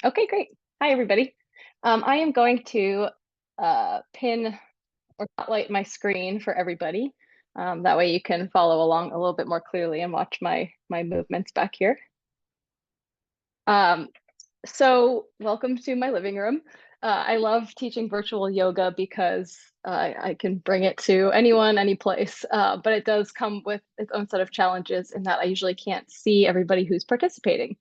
Okay, great. Hi, everybody. I am going to pin or spotlight my screen for everybody. That way you can follow along a little bit more clearly and watch my movements back here. Um, so welcome to my living room. I love teaching virtual yoga because I can bring it to anyone, any place, but it does come with its own set of challenges in that I usually can't see everybody who's participating.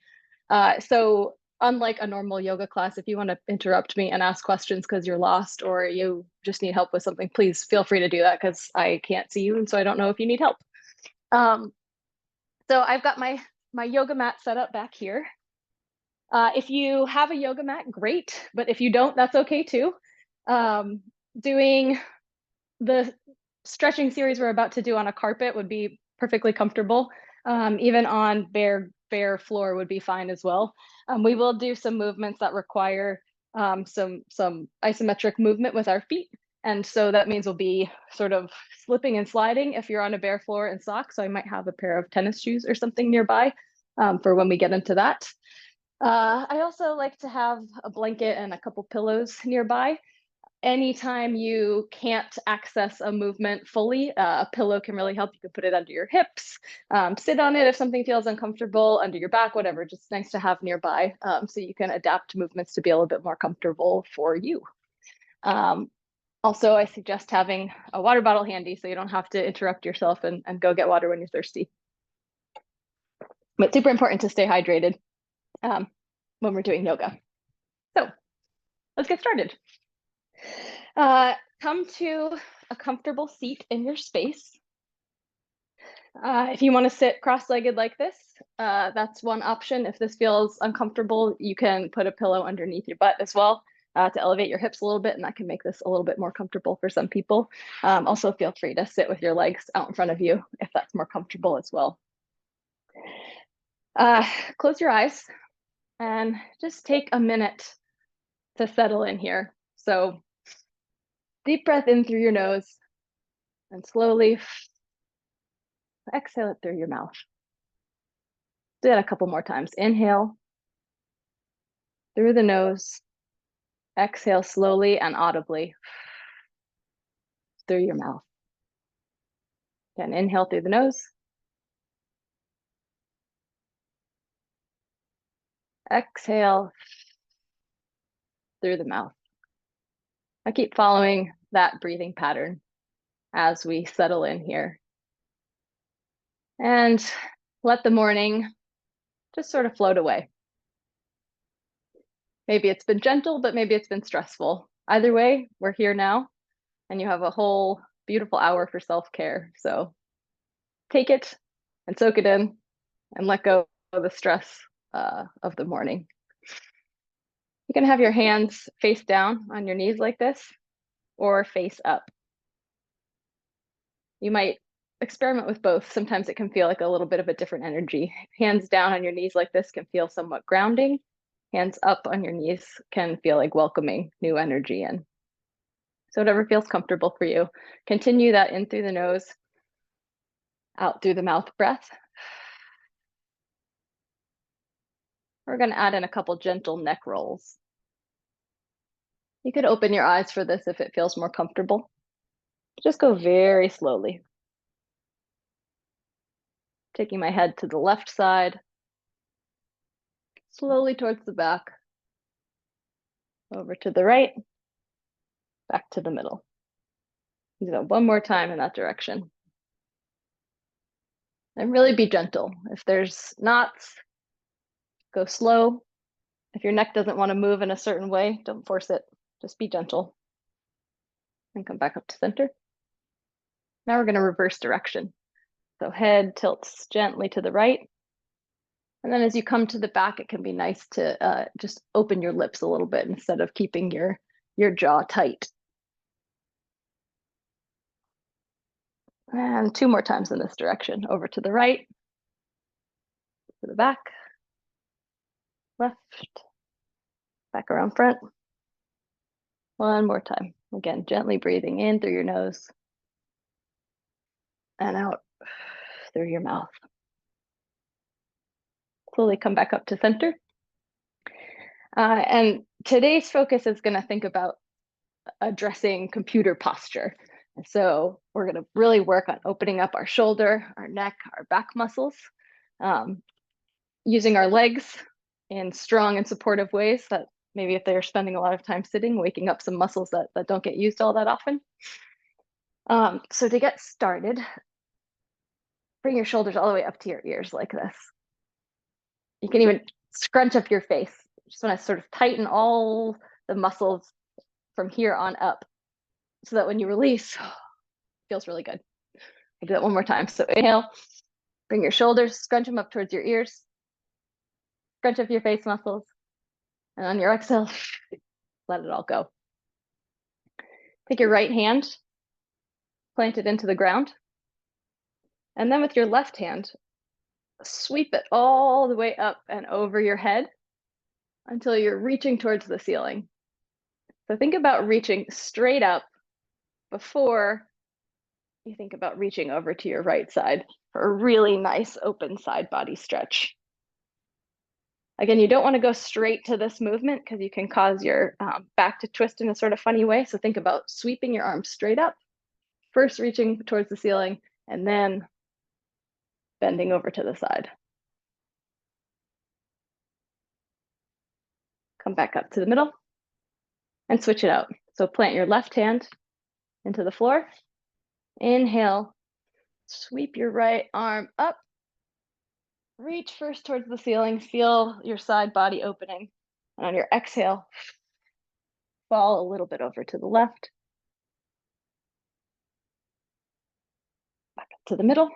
So unlike a normal yoga class, if you want to interrupt me and ask questions because you're lost or you just need help with something, please feel free to do that because I can't see you and so I don't know if you need help. Um, so I've got my yoga mat set up back here. If you have a yoga mat, great, but if you don't, that's okay too. Doing the stretching series we're about to do on a carpet would be perfectly comfortable. Even on bare floor would be fine as well. We will do some movements that require some isometric movement with our feet. And so that means we'll be sort of slipping and sliding if you're on a bare floor in socks. So I might have a pair of tennis shoes or something nearby for when we get into that. I also like to have a blanket and a couple pillows nearby. Anytime you can't access a movement fully, a pillow can really help. You can put it under your hips, sit on it if something feels uncomfortable, under your back, whatever. Just nice to have nearby so you can adapt movements to be a little bit more comfortable for you. Um, Also, I suggest having a water bottle handy so you don't have to interrupt yourself and go get water when you're thirsty. But super important to stay hydrated um, when we're doing yoga. So let's get started. Come to a comfortable seat in your space. If you want to sit cross-legged like this, that's one option. If this feels uncomfortable, you can put a pillow underneath your butt as well to elevate your hips a little bit, and that can make this a little bit more comfortable for some people. Also, feel free to sit with your legs out in front of you if that's more comfortable as well. Close your eyes and just take a minute to settle in here. So deep breath in through your nose and slowly exhale it through your mouth. Do that a couple more times. Inhale through the nose, exhale slowly and audibly through your mouth. Again, inhale through the nose, exhale through the mouth. I keep following that breathing pattern as we settle in here. And let the morning just sort of float away. Maybe it's been gentle, but maybe it's been stressful. Either way, we're here now, and you have a whole beautiful hour for self-care. So take it and soak it in and let go of the stress of the morning. You can have your hands face down on your knees like this or face up. You might experiment with both. Sometimes it can feel like a little bit of a different energy. Hands down on your knees like this can feel somewhat grounding. Hands up on your knees can feel like welcoming new energy in. So whatever feels comfortable for you. Continue that in through the nose, out through the mouth breath. We're going to add in a couple gentle neck rolls. You could open your eyes for this if it feels more comfortable. Just go very slowly. Taking my head to the left side, slowly towards the back, over to the right, back to the middle. Do that one more time in that direction. And really be gentle. If there's knots, go slow. If your neck doesn't want to move in a certain way, don't force it. Just be gentle. And come back up to center. Now we're going to reverse direction. So head tilts gently to the right. And then as you come to the back, it can be nice to just open your lips a little bit instead of keeping your jaw tight. And two more times in this direction. Over to the right, to the back, left, back around front. One more time. Again, gently breathing in through your nose and out through your mouth. Slowly come back up to center. And today's focus is going to think about addressing computer posture. And so we're going to really work on opening up our shoulder, our neck, our back muscles, using our legs in strong and supportive ways that maybe if they're spending a lot of time sitting, waking up some muscles that don't get used all that often. So to get started, bring your shoulders all the way up to your ears like this. You can even scrunch up your face. You just want to sort of tighten all the muscles from here on up so that when you release, it feels really good. I'll do that one more time. So inhale, bring your shoulders, scrunch them up towards your ears, scrunch up your face muscles, and on your exhale, let it all go. Take your right hand, plant it into the ground, and then with your left hand, sweep it all the way up and over your head until you're reaching towards the ceiling. So think about reaching straight up before you think about reaching over to your right side for a really nice open side body stretch. Again, you don't want to go straight to this movement because you can cause your back to twist in a sort of funny way. So think about sweeping your arms straight up, first reaching towards the ceiling, and then bending over to the side. Come back up to the middle and switch it out. So plant your left hand into the floor. Inhale, sweep your right arm up. Reach first towards the ceiling, feel your side body opening. And on your exhale, fall a little bit over to the left. Back up to the middle.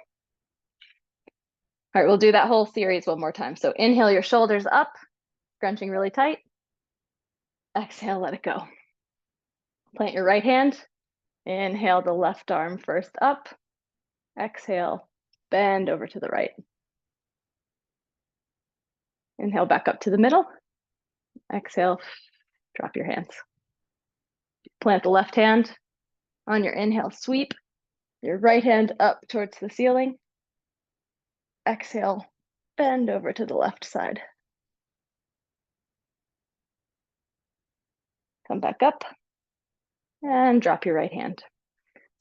All right, we'll do that whole series one more time. So inhale your shoulders up, scrunching really tight. Exhale, let it go. Plant your right hand. Inhale the left arm first up. Exhale, bend over to the right. Inhale back up to the middle. Exhale, drop your hands. Plant the left hand. On your inhale, sweep your right hand up towards the ceiling. Exhale, bend over to the left side. Come back up and drop your right hand.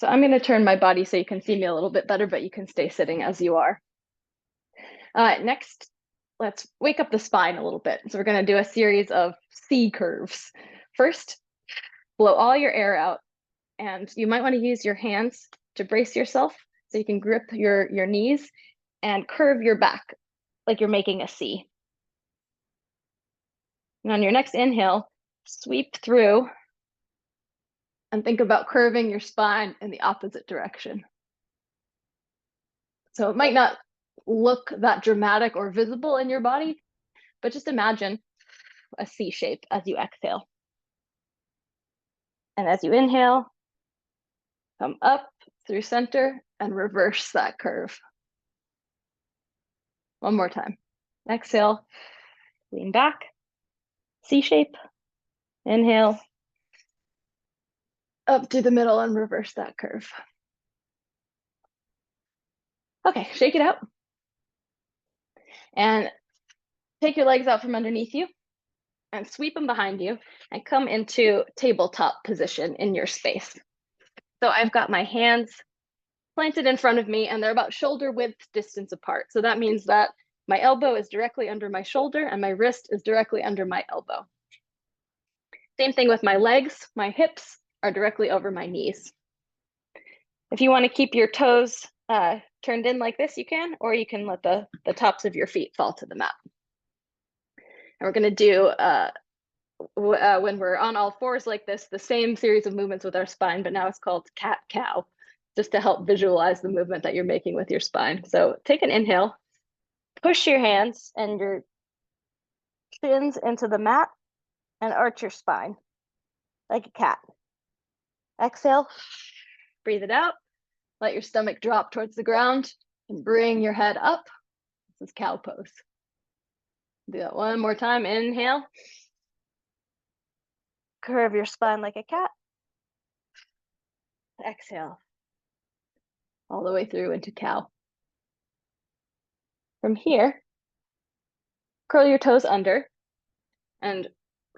So I'm going to turn my body so you can see me a little bit better, but you can stay sitting as you are. Next, let's wake up the spine a little bit. So we're going to do a series of C curves. First, blow all your air out, and you might want to use your hands to brace yourself so you can grip your knees and curve your back like you're making a C. And on your next inhale, sweep through and think about curving your spine in the opposite direction. So it might not look that dramatic or visible in your body, but just imagine a C shape as you exhale. And as you inhale, come up through center and reverse that curve. One more time. Exhale, lean back, C shape. Inhale, up to the middle and reverse that curve. Okay, shake it out. And take your legs out from underneath you and sweep them behind you and come into tabletop position in your space. So I've got my hands planted in front of me and they're about shoulder width distance apart. So that means that my elbow is directly under my shoulder and my wrist is directly under my elbow. Same thing with my legs. My hips are directly over my knees. If you want to keep your toes turned in like this, you can, or you can let the tops of your feet fall to the mat. And we're going to do, when we're on all fours like this, the same series of movements with our spine, but now it's called cat-cow, just to help visualize the movement that you're making with your spine. So take an inhale, push your hands and your shins into the mat and arch your spine like a cat. Exhale, breathe it out. Let your stomach drop towards the ground and bring your head up. This is cow pose. Do that one more time. Inhale. Curve your spine like a cat. Exhale. All the way through into cow. From here, curl your toes under and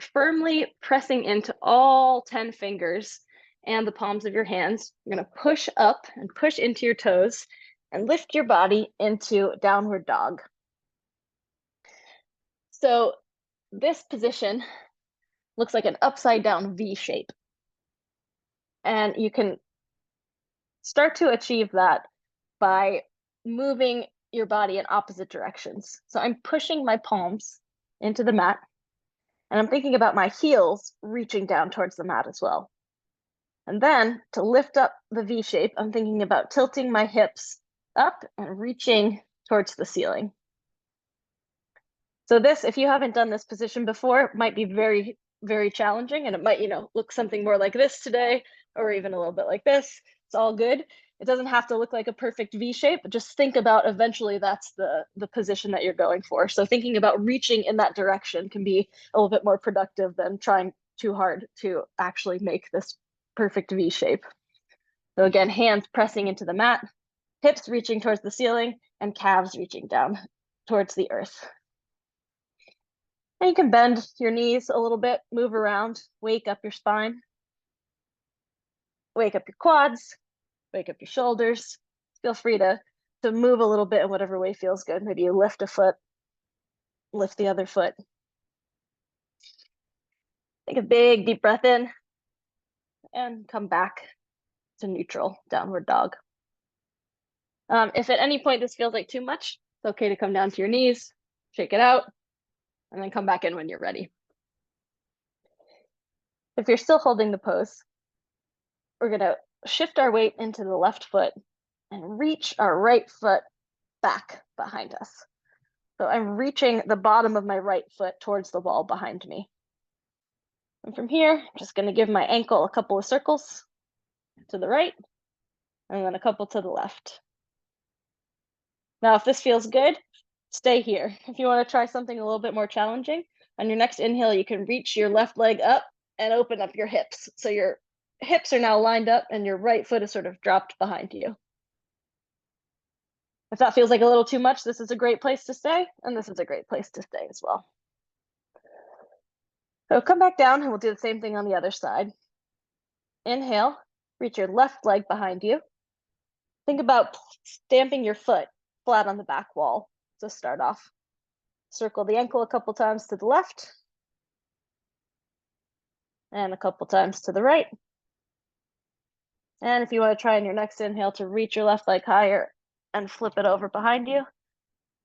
firmly pressing into all 10 fingers and the palms of your hands. You're going to push up and push into your toes and lift your body into downward dog. So this position looks like an upside down V shape. And you can start to achieve that by moving your body in opposite directions. So I'm pushing my palms into the mat, and I'm thinking about my heels reaching down towards the mat as well. And then to lift up the V shape, I'm thinking about tilting my hips up and reaching towards the ceiling. So this, if you haven't done this position before, might be very, very challenging, and it might, look something more like this today, or even a little bit like this. It's all good. It doesn't have to look like a perfect V shape, but just think about eventually that's the position that you're going for. So thinking about reaching in that direction can be a little bit more productive than trying too hard to actually make this perfect V shape. So again, hands pressing into the mat, hips reaching towards the ceiling, and calves reaching down towards the earth. And you can bend your knees a little bit, move around, wake up your spine, wake up your quads, wake up your shoulders. Feel free to move a little bit in whatever way feels good. Maybe you lift a foot, lift the other foot. Take a big deep breath in and come back to neutral downward dog. If at any point this feels like too much, it's okay to come down to your knees, shake it out, and then come back in when you're ready. If you're still holding the pose, we're gonna shift our weight into the left foot and reach our right foot back behind us. So I'm reaching the bottom of my right foot towards the wall behind me. And from here, I'm just gonna give my ankle a couple of circles to the right, and then a couple to the left. Now, if this feels good, stay here. If you want to try something a little bit more challenging, on your next inhale, you can reach your left leg up and open up your hips. So your hips are now lined up and your right foot is sort of dropped behind you. If that feels like a little too much, this is a great place to stay, and this is a great place to stay as well. So come back down and we'll do the same thing on the other side. Inhale, reach your left leg behind you. Think about stamping your foot flat on the back wall to start off. Circle the ankle a couple times to the left and a couple times to the right. And if you want to try in your next inhale to reach your left leg higher and flip it over behind you,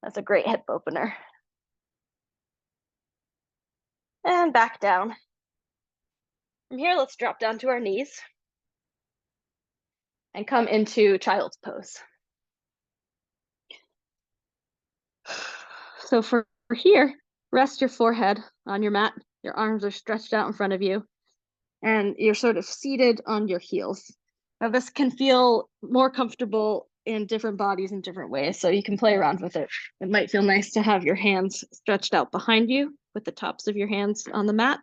that's a great hip opener. And back down. From here, let's drop down to our knees and come into child's pose. So for here, rest your forehead on your mat. Your arms are stretched out in front of you, and you're sort of seated on your heels. Now, this can feel more comfortable in different bodies in different ways, so you can play around with it. It might feel nice to have your hands stretched out behind you with the tops of your hands on the mat.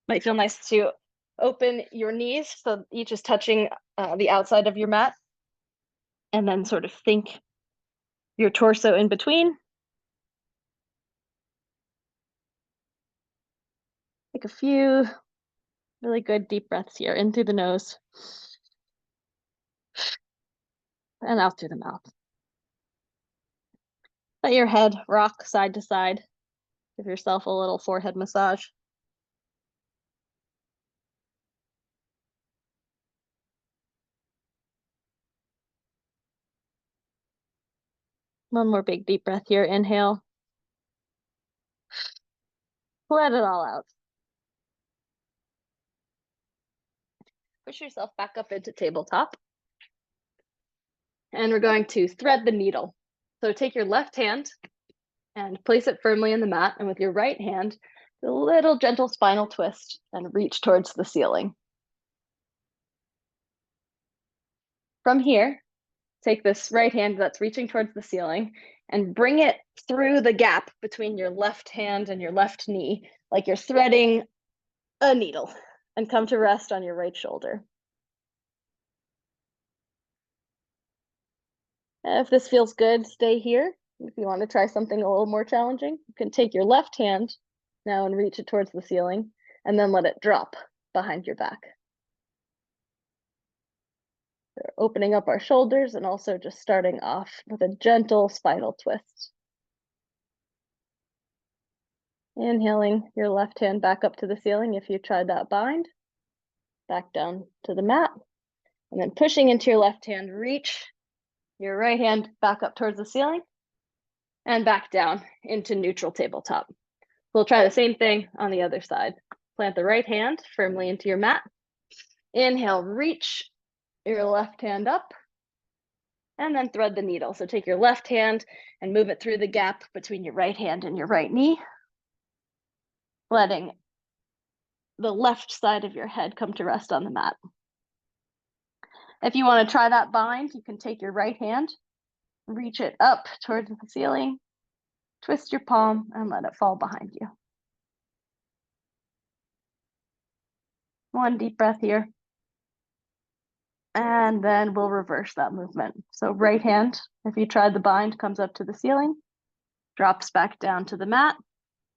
Might feel nice to open your knees so each is touching the outside of your mat, and then sort of think your torso in between. Take a few really good deep breaths here, in through the nose and out through the mouth. Let your head rock side to side. Give yourself a little forehead massage. One more big deep breath here. Inhale. Let it all out. Push yourself back up into tabletop. And we're going to thread the needle. So take your left hand and place it firmly in the mat. And with your right hand, do a little gentle spinal twist and reach towards the ceiling. From here, take this right hand that's reaching towards the ceiling and bring it through the gap between your left hand and your left knee, like you're threading a needle, and come to rest on your right shoulder. If this feels good, stay here. If you want to try something a little more challenging, you can take your left hand now and reach it towards the ceiling, and then let it drop behind your back. We're opening up our shoulders and also just starting off with a gentle spinal twist. Inhaling your left hand back up to the ceiling if you tried that bind, back down to the mat, and then pushing into your left hand, reach your right hand back up towards the ceiling and back down into neutral tabletop. We'll try the same thing on the other side. Plant the right hand firmly into your mat. Inhale, reach your left hand up, and then thread the needle. So take your left hand and move it through the gap between your right hand and your right knee, letting the left side of your head come to rest on the mat. If you want to try that bind, you can take your right hand, reach it up towards the ceiling, twist your palm, and let it fall behind you. One deep breath here. And then we'll reverse that movement. So right hand, if you tried the bind, comes up to the ceiling, drops back down to the mat,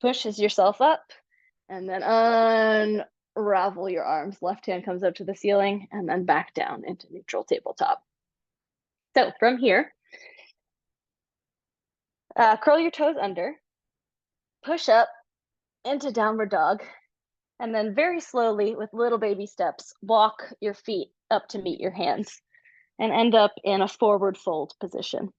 pushes yourself up, and then unravel your arms. Left hand comes up to the ceiling and then back down into neutral tabletop. So from here, curl your toes under, push up into downward dog, and then very slowly with little baby steps, walk your feet up to meet your hands and end up in a forward fold position.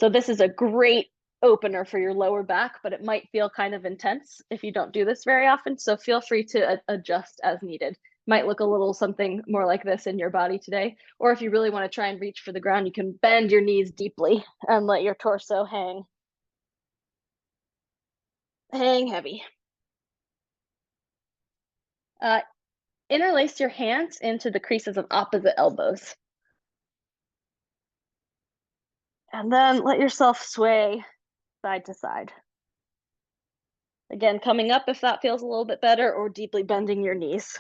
So this is a great opener for your lower back, but it might feel kind of intense if you don't do this very often. So feel free to adjust as needed. Might look a little something more like this in your body today. Or if you really want to try and reach for the ground, you can bend your knees deeply and let your torso hang heavy. Interlace your hands into the creases of opposite elbows. And then let yourself sway side to side. Again, coming up if that feels a little bit better, or deeply bending your knees.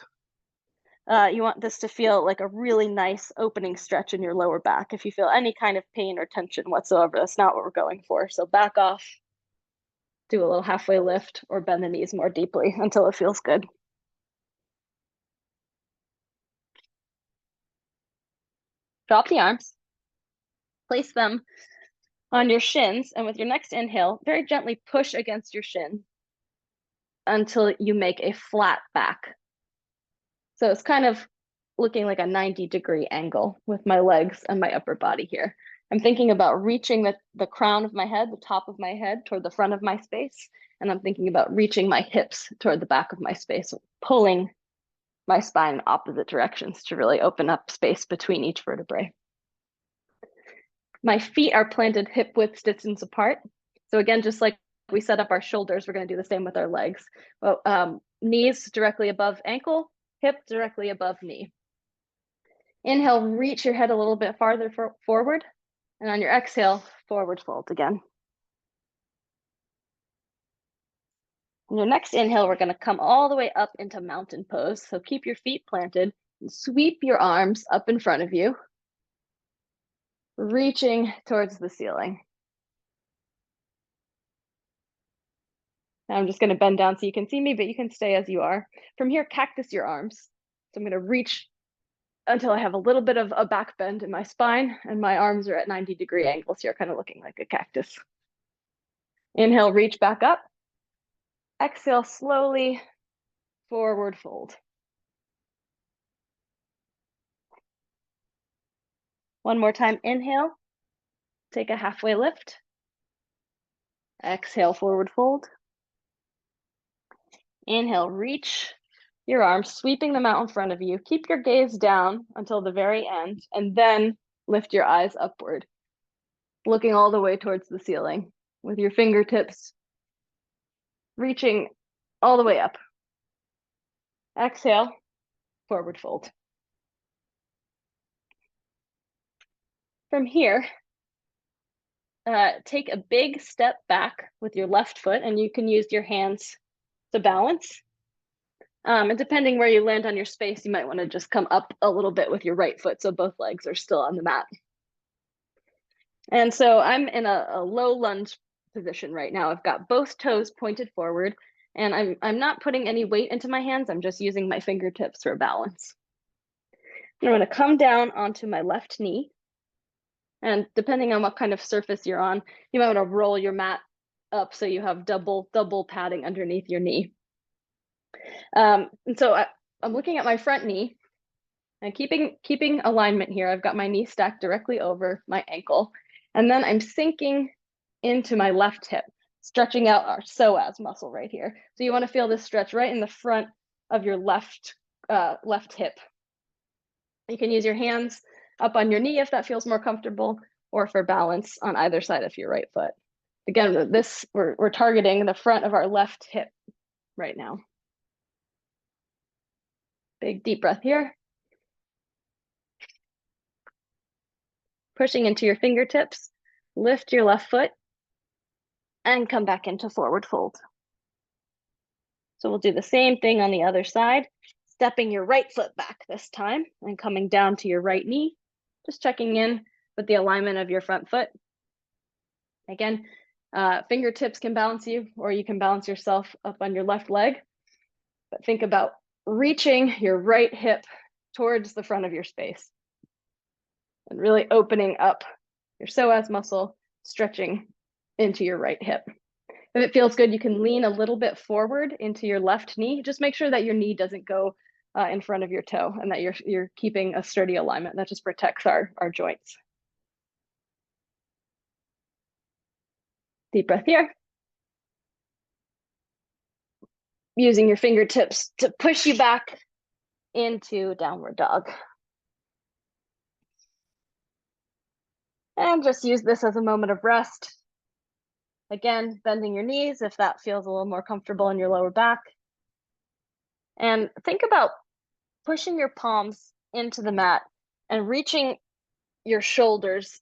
You want this to feel like a really nice opening stretch in your lower back. If you feel any kind of pain or tension whatsoever, that's not what we're going for. So back off, do a little halfway lift, or bend the knees more deeply until it feels good. Drop the arms, place them on your shins, and with your next inhale, very gently push against your shin until you make a flat back. So it's kind of looking like a 90-degree angle with my legs and my upper body here. I'm thinking about reaching the crown of my head, the top of my head, toward the front of my space. And I'm thinking about reaching my hips toward the back of my space, pulling my spine in opposite directions to really open up space between each vertebrae. My feet are planted hip width distance apart. So again, just like we set up our shoulders, we're going to do the same with our legs. Well, knees directly above ankle, hip directly above knee. Inhale, reach your head a little bit farther forward, and on your exhale, forward fold again. On your next inhale, we're going to come all the way up into mountain pose. So keep your feet planted and sweep your arms up in front of you, reaching towards the ceiling. Now I'm just going to bend down so you can see me, but you can stay as you are. From here, cactus your arms. So I'm going to reach until I have a little bit of a back bend in my spine, and my arms are at 90-degree angles here, kind of looking like a cactus. Inhale, reach back up. Exhale, slowly forward fold. One more time, inhale, take a halfway lift. Exhale, forward fold. Inhale, reach your arms, sweeping them out in front of you. Keep your gaze down until the very end, and then lift your eyes upward, looking all the way towards the ceiling with your fingertips reaching all the way up. Exhale, forward fold. From here, take a big step back with your left foot, and you can use your hands to balance. And depending where you land on your space, you might want to just come up a little bit with your right foot so both legs are still on the mat. And so I'm in a low lunge position right now. I've got both toes pointed forward, and I'm not putting any weight into my hands. I'm just using my fingertips for balance. I'm going to come down onto my left knee. And depending on what kind of surface you're on, you might want to roll your mat up so you have double padding underneath your knee. And so I'm looking at my front knee and keeping alignment here. I've got my knee stacked directly over my ankle. And then I'm sinking into my left hip, stretching out our psoas muscle right here. So you want to feel this stretch right in the front of your left hip. You can use your hands up on your knee if that feels more comfortable, or for balance on either side of your right foot. Again, we're targeting the front of our left hip right now. Big deep breath here. Pushing into your fingertips, lift your left foot, and come back into forward fold. So we'll do the same thing on the other side, stepping your right foot back this time and coming down to your right knee, just checking in with the alignment of your front foot. Again, fingertips can balance you, or you can balance yourself up on your left leg. But think about reaching your right hip towards the front of your space and really opening up your psoas muscle, stretching into your right hip. If it feels good, you can lean a little bit forward into your left knee. Just make sure that your knee doesn't go in front of your toe and that you're keeping a sturdy alignment. That just protects our joints. Deep breath here. Using your fingertips to push you back into downward dog. And just use this as a moment of rest. Again, bending your knees if that feels a little more comfortable in your lower back. And think about pushing your palms into the mat and reaching your shoulders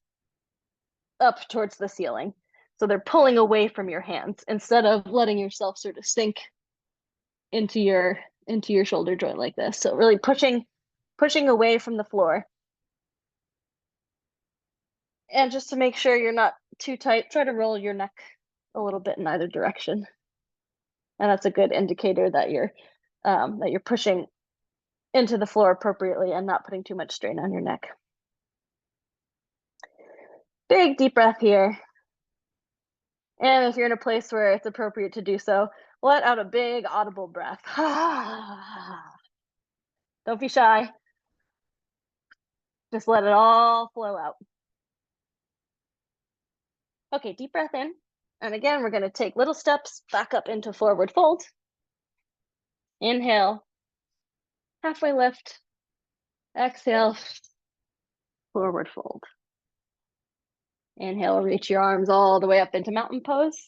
up towards the ceiling. So they're pulling away from your hands instead of letting yourself sort of sink into your shoulder joint like this. So really pushing away from the floor. And just to make sure you're not too tight, try to roll your neck a little bit in either direction. And that's a good indicator that you're pushing into the floor appropriately and not putting too much strain on your neck. Big deep breath here. And if you're in a place where it's appropriate to do so, let out a big audible breath. Don't be shy. Just let it all flow out. Okay, deep breath in. And again, we're going to take little steps back up into forward fold. Inhale, halfway lift. Exhale, forward fold. Inhale, reach your arms all the way up into mountain pose.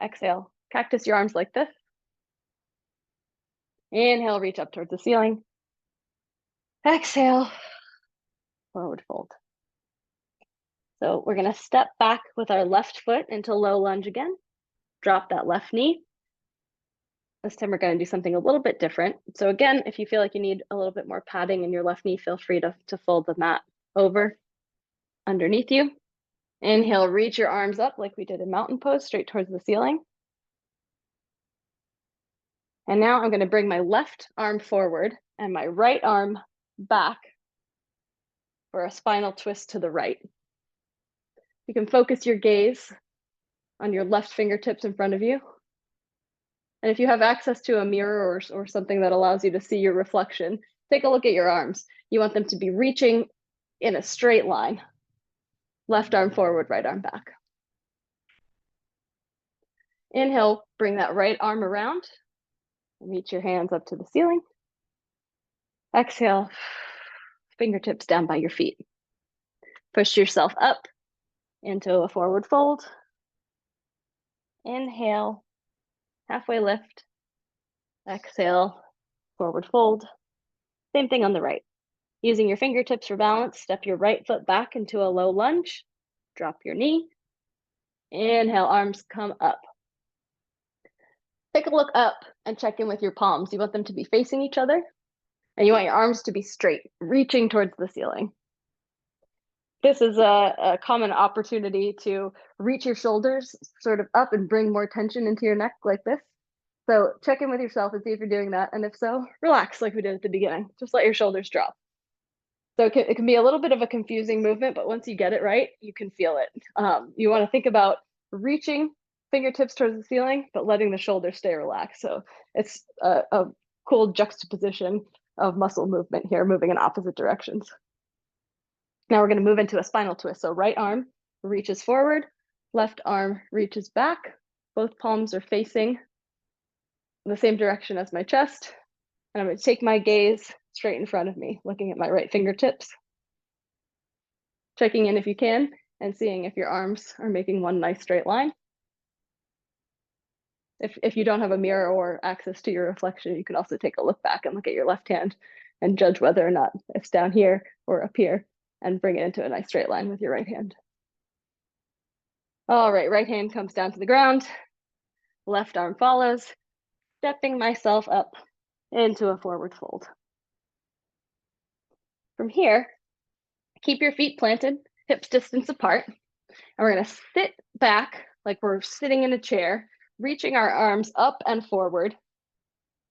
Exhale, cactus your arms like this. Inhale, reach up towards the ceiling. Exhale, forward fold. So we're going to step back with our left foot into low lunge again. Drop that left knee. This time we're going to do something a little bit different. So again, if you feel like you need a little bit more padding in your left knee, feel free to fold the mat over underneath you. Inhale, reach your arms up like we did in mountain pose, straight towards the ceiling. And now I'm going to bring my left arm forward and my right arm back for a spinal twist to the right. You can focus your gaze on your left fingertips in front of you. And if you have access to a mirror or something that allows you to see your reflection, take a look at your arms. You want them to be reaching in a straight line. Left arm forward, right arm back. Inhale, bring that right arm around. Reach your hands up to the ceiling. Exhale, fingertips down by your feet. Push yourself up into a forward fold. Inhale, halfway lift. Exhale, forward fold. Same thing on the right. Using your fingertips for balance, step your right foot back into a low lunge. Drop your knee. Inhale, arms come up. Take a look up and check in with your palms. You want them to be facing each other, and you want your arms to be straight, reaching towards the ceiling. This is a common opportunity to reach your shoulders sort of up and bring more tension into your neck like this. So check in with yourself and see if you're doing that. And if so, relax like we did at the beginning. Just let your shoulders drop. So it can be a little bit of a confusing movement, but once you get it right, you can feel it. You want to think about reaching fingertips towards the ceiling, but letting the shoulders stay relaxed. So it's a cool juxtaposition of muscle movement here, moving in opposite directions. Now we're going to move into a spinal twist. So right arm reaches forward, left arm reaches back. Both palms are facing in the same direction as my chest. And I'm going to take my gaze straight in front of me, looking at my right fingertips. Checking in if you can, and seeing if your arms are making one nice straight line. If you don't have a mirror or access to your reflection, you can also take a look back and look at your left hand and judge whether or not it's down here or up here, and bring it into a nice straight line with your right hand. All right, right hand comes down to the ground, left arm follows, stepping myself up into a forward fold. From here, keep your feet planted, hips distance apart, and we're gonna sit back like we're sitting in a chair, reaching our arms up and forward,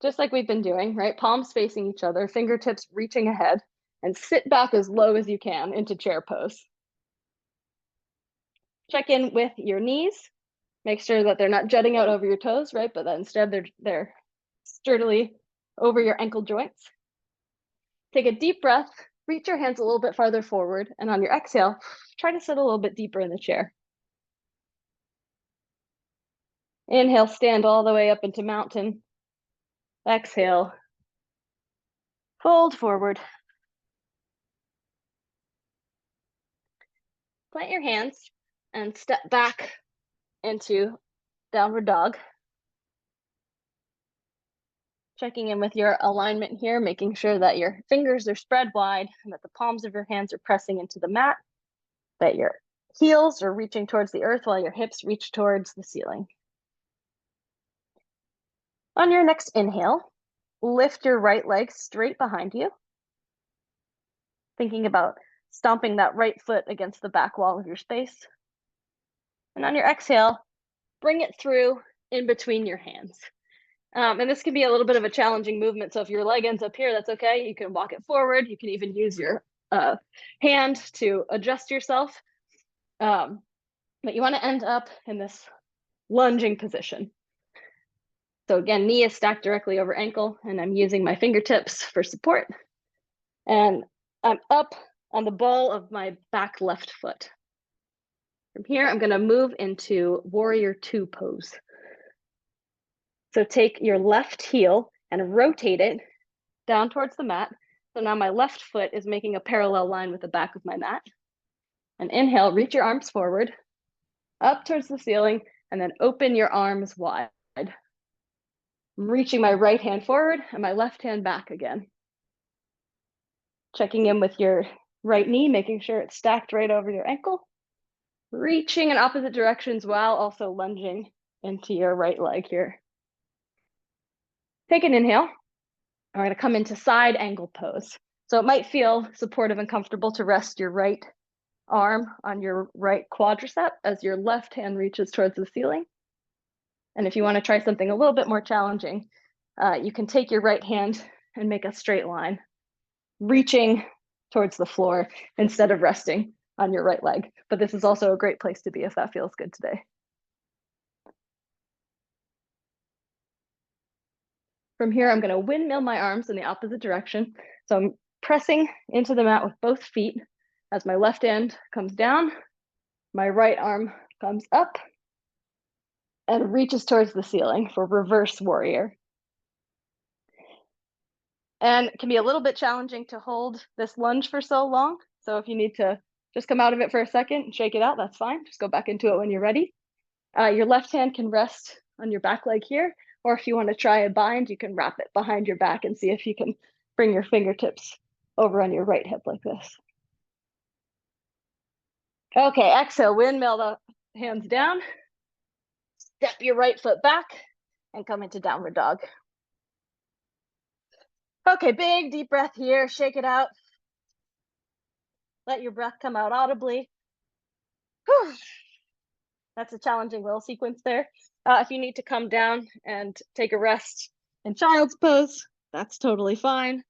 just like we've been doing, right? Palms facing each other, fingertips reaching ahead, and sit back as low as you can into chair pose. Check in with your knees. Make sure that they're not jutting out over your toes, right? But that instead they're sturdily over your ankle joints. Take a deep breath, reach your hands a little bit farther forward, and on your exhale, try to sit a little bit deeper in the chair. Inhale, stand all the way up into mountain. Exhale, fold forward. Plant your hands and step back into downward dog. Checking in with your alignment here, making sure that your fingers are spread wide and that the palms of your hands are pressing into the mat, that your heels are reaching towards the earth while your hips reach towards the ceiling. On your next inhale, lift your right leg straight behind you, thinking about stomping that right foot against the back wall of your space. And on your exhale, bring it through in between your hands. And this can be a little bit of a challenging movement. So if your leg ends up here, that's okay. You can walk it forward. You can even use your hand to adjust yourself. But you want to end up in this lunging position. So again, knee is stacked directly over ankle, and I'm using my fingertips for support. And I'm up on the ball of my back left foot. From here, I'm going to move into Warrior Two pose. So take your left heel and rotate it down towards the mat. So now my left foot is making a parallel line with the back of my mat. And inhale, reach your arms forward, up towards the ceiling, and then open your arms wide. I'm reaching my right hand forward and my left hand back again. Checking in with your right knee, making sure it's stacked right over your ankle. Reaching in opposite directions while also lunging into your right leg here. Take an inhale. We're going to come into side angle pose. So it might feel supportive and comfortable to rest your right arm on your right quadricep as your left hand reaches towards the ceiling. And if you want to try something a little bit more challenging, you can take your right hand and make a straight line, reaching towards the floor instead of resting on your right leg. But this is also a great place to be if that feels good today. From here, I'm going to windmill my arms in the opposite direction. So I'm pressing into the mat with both feet as my left hand comes down, my right arm comes up and reaches towards the ceiling for reverse warrior. And it can be a little bit challenging to hold this lunge for so long. So if you need to just come out of it for a second and shake it out, that's fine. Just go back into it when you're ready. Your left hand can rest on your back leg here, or if you want to try a bind, you can wrap it behind your back and see if you can bring your fingertips over on your right hip like this. Okay, exhale, windmill the hands down, step your right foot back, and come into downward dog. Okay, big deep breath here, shake it out. Let your breath come out audibly. Whew. That's a challenging little sequence there. If you need to come down and take a rest in child's pose, that's totally fine.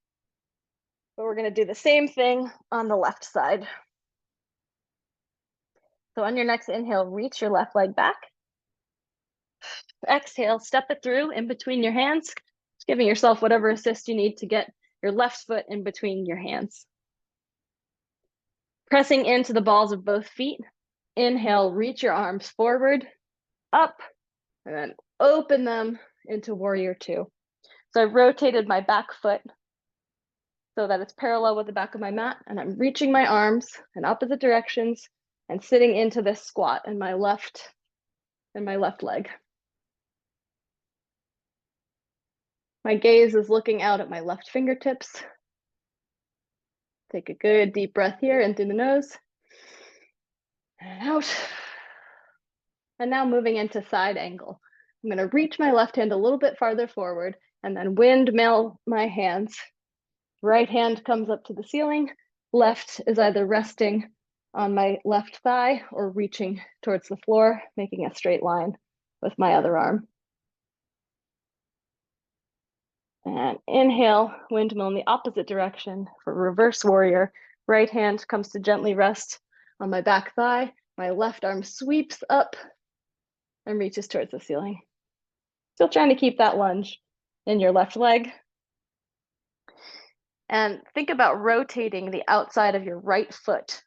But we're going to do the same thing on the left side. So on your next inhale, reach your left leg back. Exhale, step it through in between your hands, just giving yourself whatever assist you need to get your left foot in between your hands. Pressing into the balls of both feet. Inhale, reach your arms forward, up, and then open them into warrior two. So I've rotated my back foot so that it's parallel with the back of my mat, and I'm reaching my arms in opposite directions and sitting into this squat in my left leg. My gaze is looking out at my left fingertips. Take a good deep breath here in through the nose and out. And now moving into side angle. I'm going to reach my left hand a little bit farther forward and then windmill my hands. Right hand comes up to the ceiling. Left is either resting on my left thigh or reaching towards the floor, making a straight line with my other arm. And inhale, windmill in the opposite direction for reverse warrior. Right hand comes to gently rest on my back thigh. My left arm sweeps up and reaches towards the ceiling. Still trying to keep that lunge in your left leg. And think about rotating the outside of your right foot.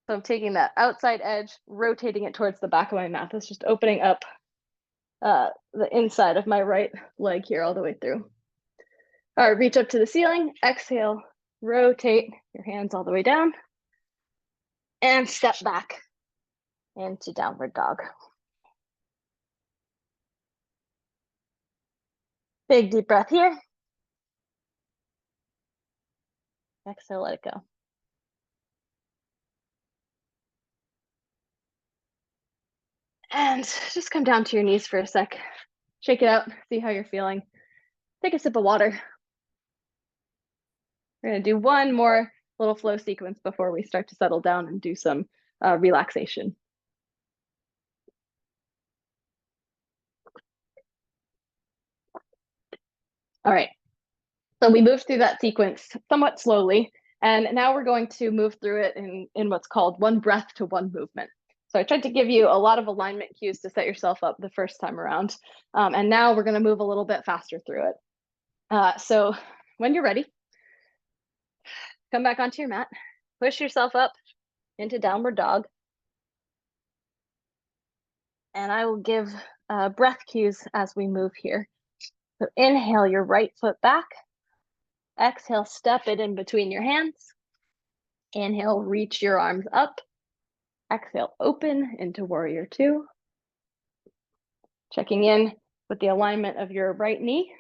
So I'm taking that outside edge, rotating it towards the back of my mat. That's just opening up the inside of my right leg here all the way through. All right, reach up to the ceiling, exhale, rotate your hands all the way down, and step back into downward dog. Big deep breath here. Exhale, let it go. And just come down to your knees for a sec. Shake it out, see how you're feeling. Take a sip of water. We're gonna do one more little flow sequence before we start to settle down and do some relaxation. All right, so we moved through that sequence somewhat slowly, and now we're going to move through it in what's called one breath to one movement. So I tried to give you a lot of alignment cues to set yourself up the first time around, and now we're gonna move a little bit faster through it. So when you're ready, come back onto your mat, push yourself up into downward dog, and I will give breath cues as we move here. So inhale your right foot back. Exhale, step it in between your hands. Inhale, reach your arms up. Exhale, open into warrior two. Checking in with the alignment of your right knee.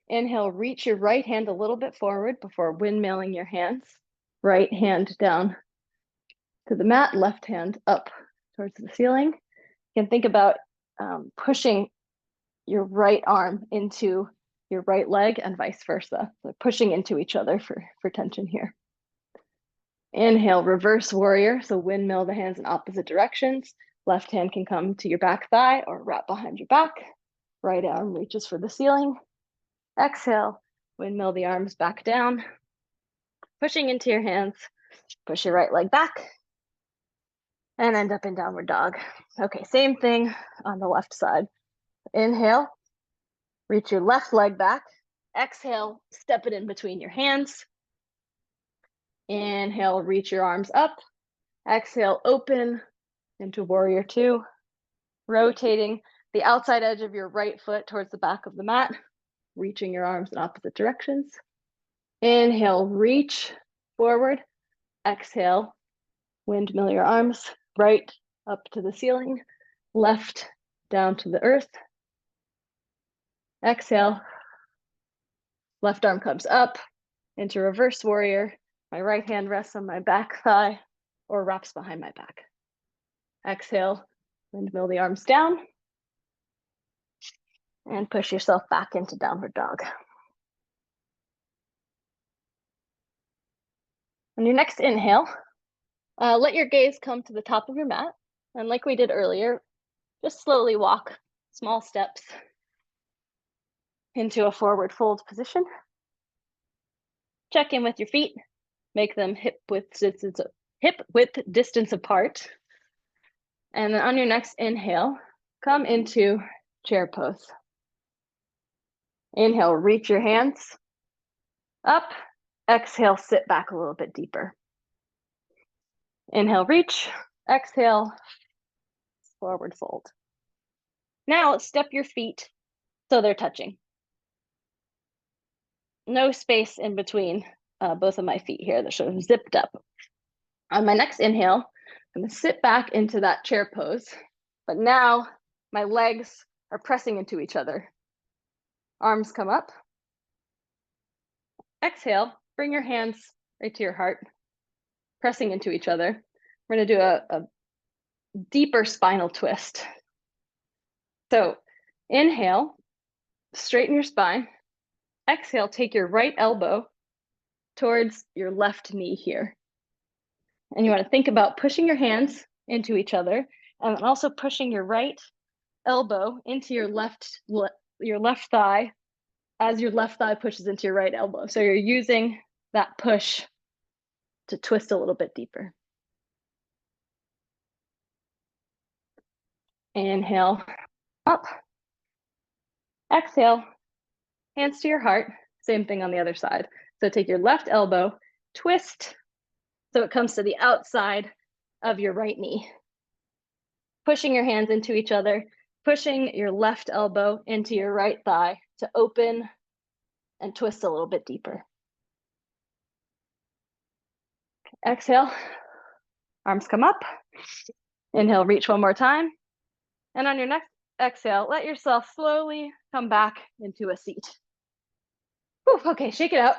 Inhale, reach your right hand a little bit forward before windmilling your hands. Right hand down to the mat, left hand up towards the ceiling. You can think about pushing your right arm into your right leg and vice versa. So pushing into each other for tension here. Inhale, reverse warrior. So windmill the hands in opposite directions. Left hand can come to your back thigh or wrap behind your back. Right arm reaches for the ceiling. Exhale, windmill the arms back down. Pushing into your hands. Push your right leg back. And end up in downward dog. Okay, same thing on the left side. Inhale, reach your left leg back. Exhale, step it in between your hands. Inhale, reach your arms up. Exhale, open into warrior two. Rotating the outside edge of your right foot towards the back of the mat, reaching your arms in opposite directions. Inhale, reach forward. Exhale, windmill your arms, right up to the ceiling, left down to the earth. Exhale, left arm comes up into reverse warrior. My right hand rests on my back thigh or wraps behind my back. Exhale, windmill the arms down and push yourself back into downward dog. On your next inhale, let your gaze come to the top of your mat. And like we did earlier, just slowly walk small steps into a forward fold position. Check in with your feet, make them hip width distance apart. And then on your next inhale, come into chair pose. Inhale, reach your hands up. Exhale, sit back a little bit deeper. Inhale, reach. Exhale, forward fold. Now step your feet so they're touching. No space in between both of my feet here. They're sort of zipped up. On my next inhale, I'm going to sit back into that chair pose, but now my legs are pressing into each other. Arms come up. Exhale, bring your hands right to your heart, pressing into each other. We're going to do a deeper spinal twist. So inhale, straighten your spine. Exhale, take your right elbow towards your left knee here. And you want to think about pushing your hands into each other and also pushing your right elbow into your left thigh as your left thigh pushes into your right elbow. So you're using that push to twist a little bit deeper. Inhale, up. Exhale, hands to your heart. Same thing on the other side. So take your left elbow, twist so it comes to the outside of your right knee. Pushing your hands into each other, pushing your left elbow into your right thigh to open and twist a little bit deeper. Exhale, arms come up. Inhale, reach one more time. And on your next exhale, let yourself slowly come back into a seat. Whew, okay, shake it out.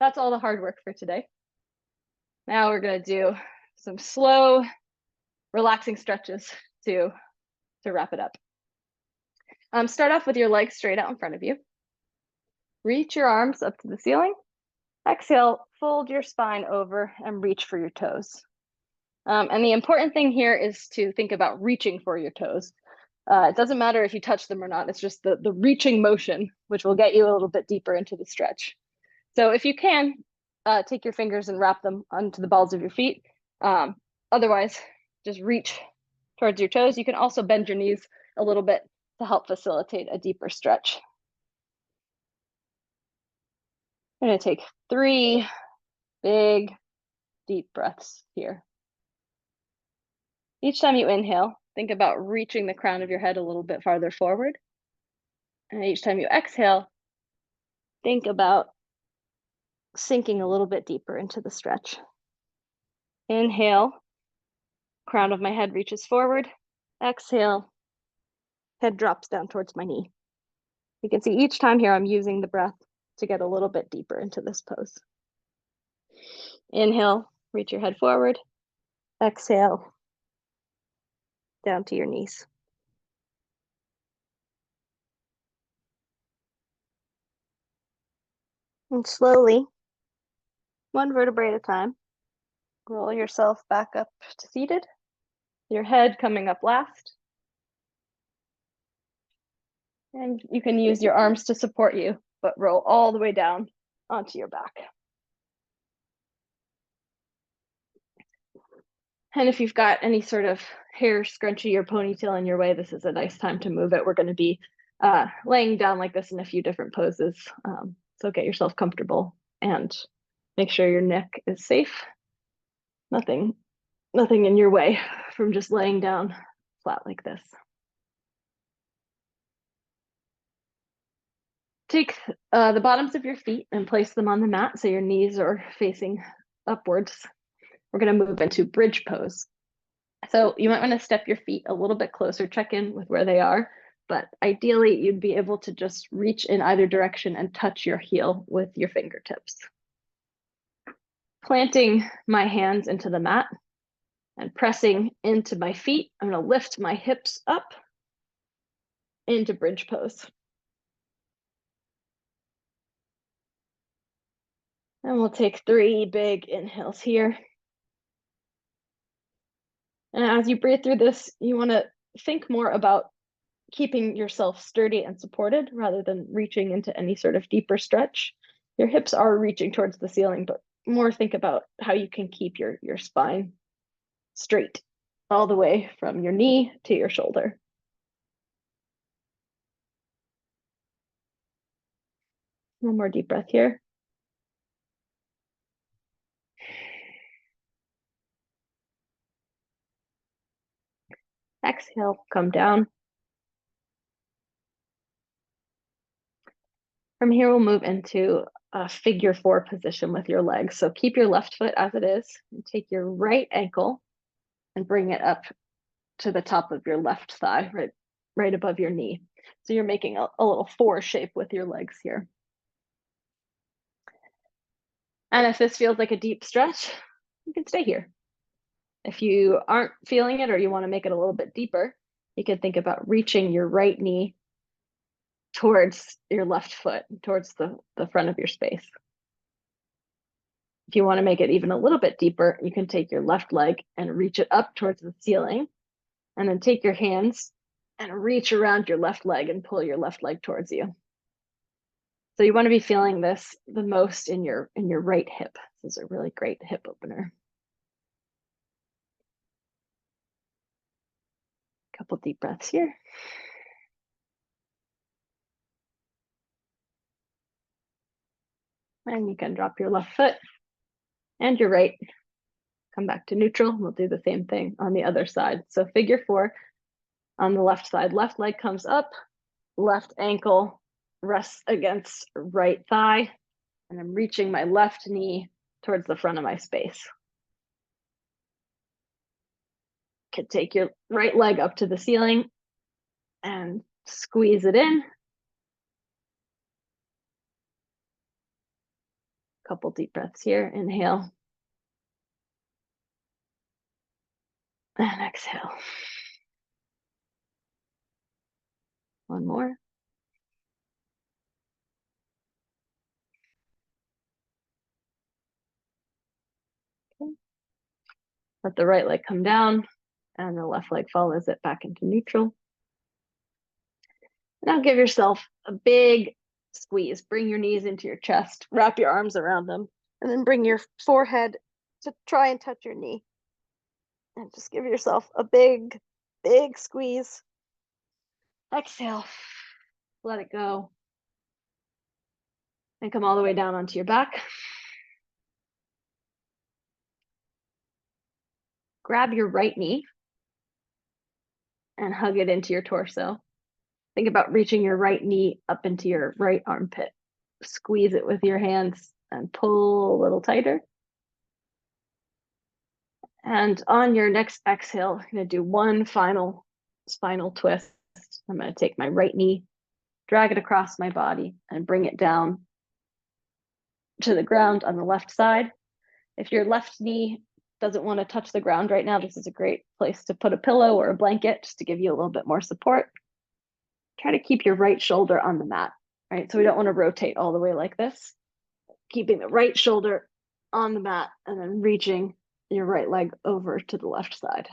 That's all the hard work for today. Now we're gonna do some slow, relaxing stretches to wrap it up. Start off with your legs straight out in front of you. Reach your arms up to the ceiling. Exhale, fold your spine over and reach for your toes. And the important thing here is to think about reaching for your toes. It doesn't matter if you touch them or not, it's just the reaching motion, which will get you a little bit deeper into the stretch. So if you can, take your fingers and wrap them onto the balls of your feet. Otherwise, just reach towards your toes. You can also bend your knees a little bit to help facilitate a deeper stretch. I'm going to take 3 big, deep breaths here. Each time you inhale, think about reaching the crown of your head a little bit farther forward. And each time you exhale, think about sinking a little bit deeper into the stretch. Inhale, crown of my head reaches forward. Exhale, head drops down towards my knee. You can see each time here I'm using the breath to get a little bit deeper into this pose. Inhale, reach your head forward. Exhale, down to your knees. And slowly, one vertebrae at a time, roll yourself back up to seated, your head coming up last. And you can use your arms to support you, but roll all the way down onto your back. And if you've got any sort of hair scrunchie or ponytail in your way, this is a nice time to move it. We're going to be laying down like this in a few different poses. So get yourself comfortable and make sure your neck is safe. Nothing in your way from just laying down flat like this. Take the bottoms of your feet and place them on the mat so your knees are facing upwards. We're going to move into bridge pose. So you might want to step your feet a little bit closer, check in with where they are, but ideally you'd be able to just reach in either direction and touch your heel with your fingertips. Planting my hands into the mat and pressing into my feet, I'm going to lift my hips up into bridge pose. And we'll take 3 big inhales here. And as you breathe through this, you want to think more about keeping yourself sturdy and supported rather than reaching into any sort of deeper stretch. Your hips are reaching towards the ceiling, but more think about how you can keep your spine straight all the way from your knee to your shoulder. One more deep breath here. Exhale, come down. From here, we'll move into a figure 4 position with your legs. So keep your left foot as it is and take your right ankle and bring it up to the top of your left thigh, right above your knee. So you're making a little 4 shape with your legs here. And if this feels like a deep stretch, you can stay here. If you aren't feeling it or you want to make it a little bit deeper, you can think about reaching your right knee towards your left foot, towards the front of your space. If you want to make it even a little bit deeper, you can take your left leg and reach it up towards the ceiling, and then take your hands and reach around your left leg and pull your left leg towards you. So you want to be feeling this the most in your right hip. This is a really great hip opener. Couple deep breaths here. And you can drop your left foot and your right. Come back to neutral. We'll do the same thing on the other side. So figure 4 on the left side. Left leg comes up, left ankle rests against right thigh, and I'm reaching my left knee towards the front of my space. Could take your right leg up to the ceiling and squeeze it in. Couple deep breaths here. Inhale. And exhale. One more. Okay. Let the right leg come down and the left leg follows it back into neutral. Now give yourself a big squeeze. Bring your knees into your chest, wrap your arms around them, and then bring your forehead to try and touch your knee. And just give yourself a big, big squeeze. Exhale, let it go. And come all the way down onto your back. Grab your right knee and hug it into your torso. Think about reaching your right knee up into your right armpit. Squeeze it with your hands and pull a little tighter. And on your next exhale, I'm going to do one final spinal twist. I'm going to take my right knee, drag it across my body, and bring it down to the ground on the left side. If your left knee doesn't want to touch the ground right now, this is a great place to put a pillow or a blanket just to give you a little bit more support. Try to keep your right shoulder on the mat, right? So we don't want to rotate all the way like this. Keeping the right shoulder on the mat and then reaching your right leg over to the left side.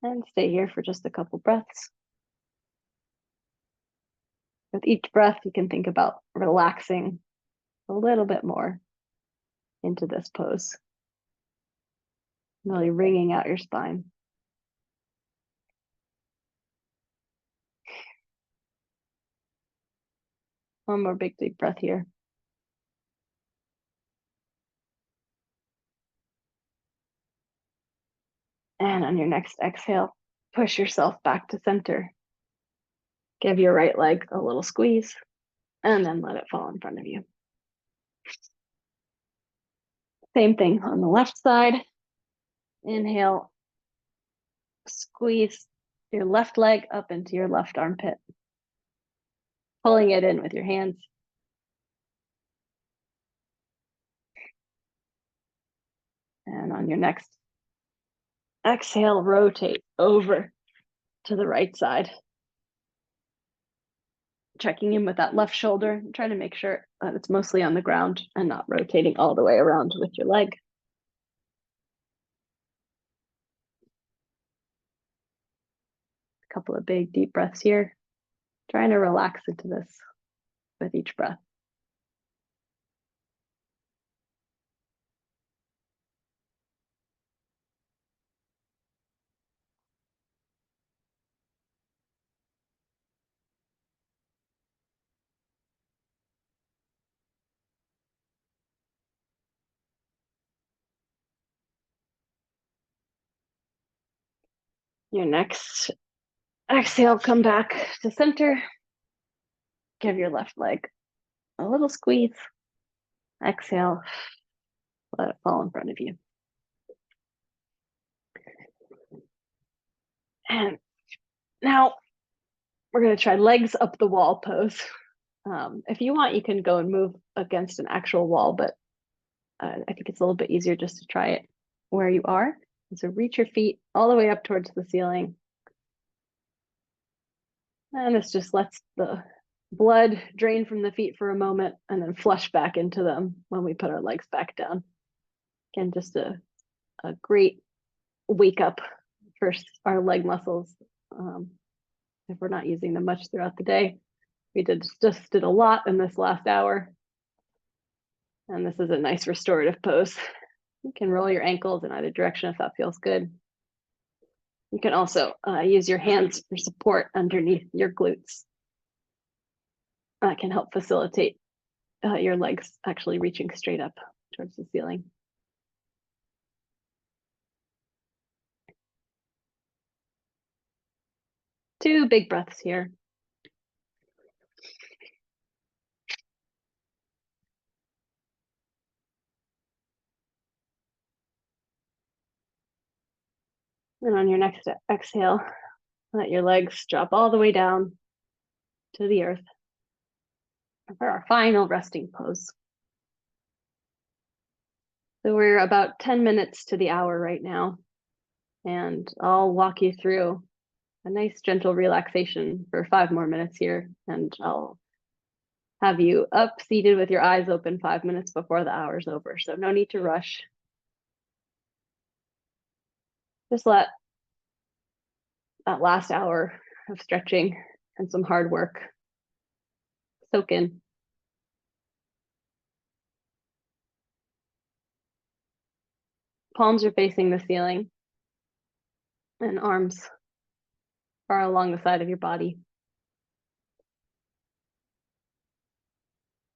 And stay here for just a couple breaths. With each breath, you can think about relaxing a little bit more into this pose. Really wringing out your spine. One more big deep breath here. And on your next exhale, push yourself back to center. Give your right leg a little squeeze and then let it fall in front of you. Same thing on the left side. Inhale, squeeze your left leg up into your left armpit, pulling it in with your hands. And on your next exhale, rotate over to the right side. Checking in with that left shoulder, trying to make sure that it's mostly on the ground and not rotating all the way around with your leg. A couple of big deep breaths here. Trying to relax into this with each breath. Your next exhale, come back to center. Give your left leg a little squeeze. Exhale, let it fall in front of you. And now we're going to try legs up the wall pose. If you want, you can go and move against an actual wall, but I think it's a little bit easier just to try it where you are. And so reach your feet all the way up towards the ceiling. And this just lets the blood drain from the feet for a moment and then flush back into them when we put our legs back down. Again, just a great wake up for our leg muscles. If we're not using them much throughout the day. We just did a lot in this last hour. And this is a nice restorative pose. You can roll your ankles in either direction if that feels good. You can also use your hands for support underneath your glutes. That can help facilitate your legs actually reaching straight up towards the ceiling. Two big breaths here. And on your next exhale, let your legs drop all the way down to the earth for our final resting pose. So we're about 10 minutes to the hour right now, and I'll walk you through a nice gentle relaxation for 5 more minutes here, and I'll have you up seated with your eyes open 5 minutes before the hour's over. So no need to rush. Just let that last hour of stretching and some hard work soak in. Palms are facing the ceiling and arms are along the side of your body.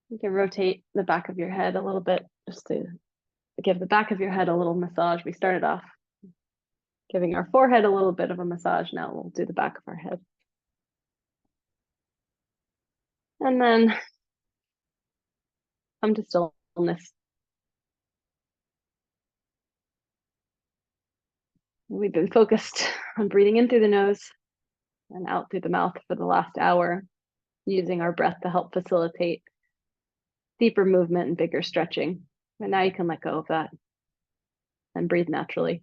You can rotate the back of your head a little bit just to give the back of your head a little massage. We started off giving our forehead a little bit of a massage. Now we'll do the back of our head. And then come to stillness. We've been focused on breathing in through the nose and out through the mouth for the last hour, using our breath to help facilitate deeper movement and bigger stretching. And now you can let go of that and breathe naturally.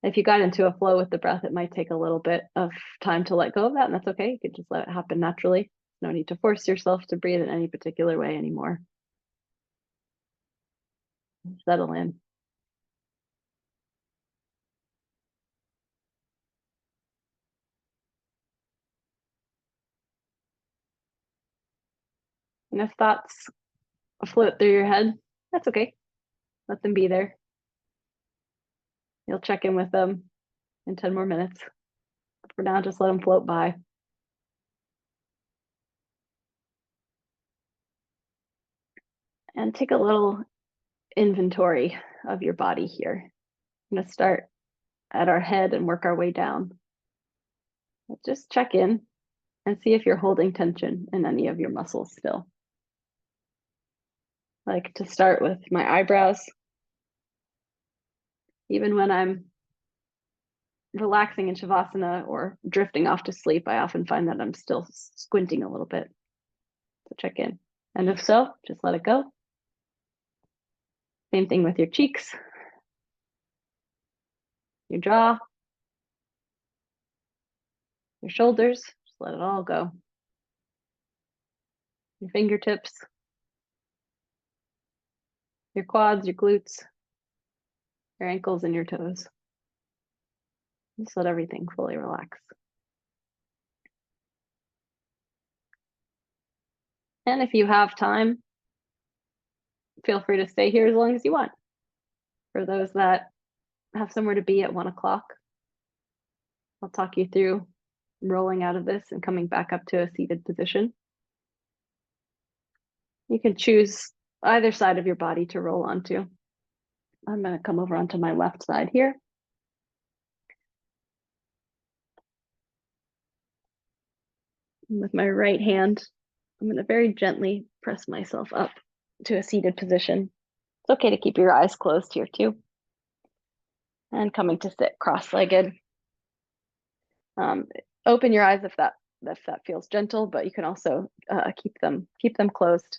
If you got into a flow with the breath, it might take a little bit of time to let go of that, and that's okay. You could just let it happen naturally. No need to force yourself to breathe in any particular way anymore. Settle in. And if thoughts float through your head, that's okay. Let them be there. You'll check in with them in 10 more minutes. For now, just let them float by. And take a little inventory of your body here. I'm going to start at our head and work our way down. Just check in and see if you're holding tension in any of your muscles still. I like to start with my eyebrows. Even when I'm relaxing in Shavasana or drifting off to sleep, I often find that I'm still squinting a little bit. So check in. And if so, just let it go. Same thing with your cheeks. your jaw, your shoulders, just let it all go. Your fingertips, your quads, your glutes, your ankles, and your toes. Just let everything fully relax. And if you have time, feel free to stay here as long as you want. For those that have somewhere to be at 1 o'clock, I'll talk you through rolling out of this and coming back up to a seated position. You can choose either side of your body to roll onto. I'm going to come over onto my left side here. And with my right hand, I'm going to very gently press myself up to a seated position. It's okay to keep your eyes closed here too. And coming to sit cross-legged. Open your eyes if that feels gentle, but you can also keep them closed.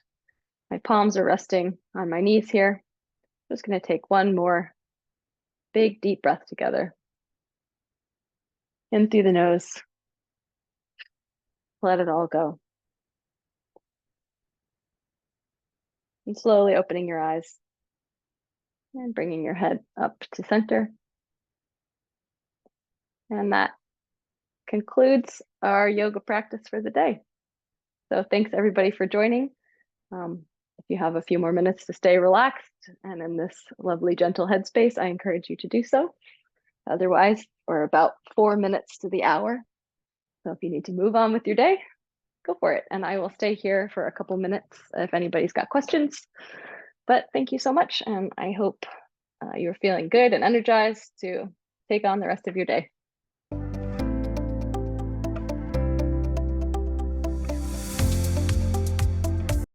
My palms are resting on my knees here. I'm just going to take one more big deep breath together. In through the nose. Let it all go. And slowly opening your eyes and bringing your head up to center. And that concludes our yoga practice for the day. So thanks everybody for joining. If you have a few more minutes to stay relaxed and in this lovely gentle headspace, I encourage you to do so. Otherwise, we're about 4 minutes to the hour. So if you need to move on with your day, go for it. And I will stay here for a couple minutes if anybody's got questions. But thank you so much. And I hope you're feeling good and energized to take on the rest of your day.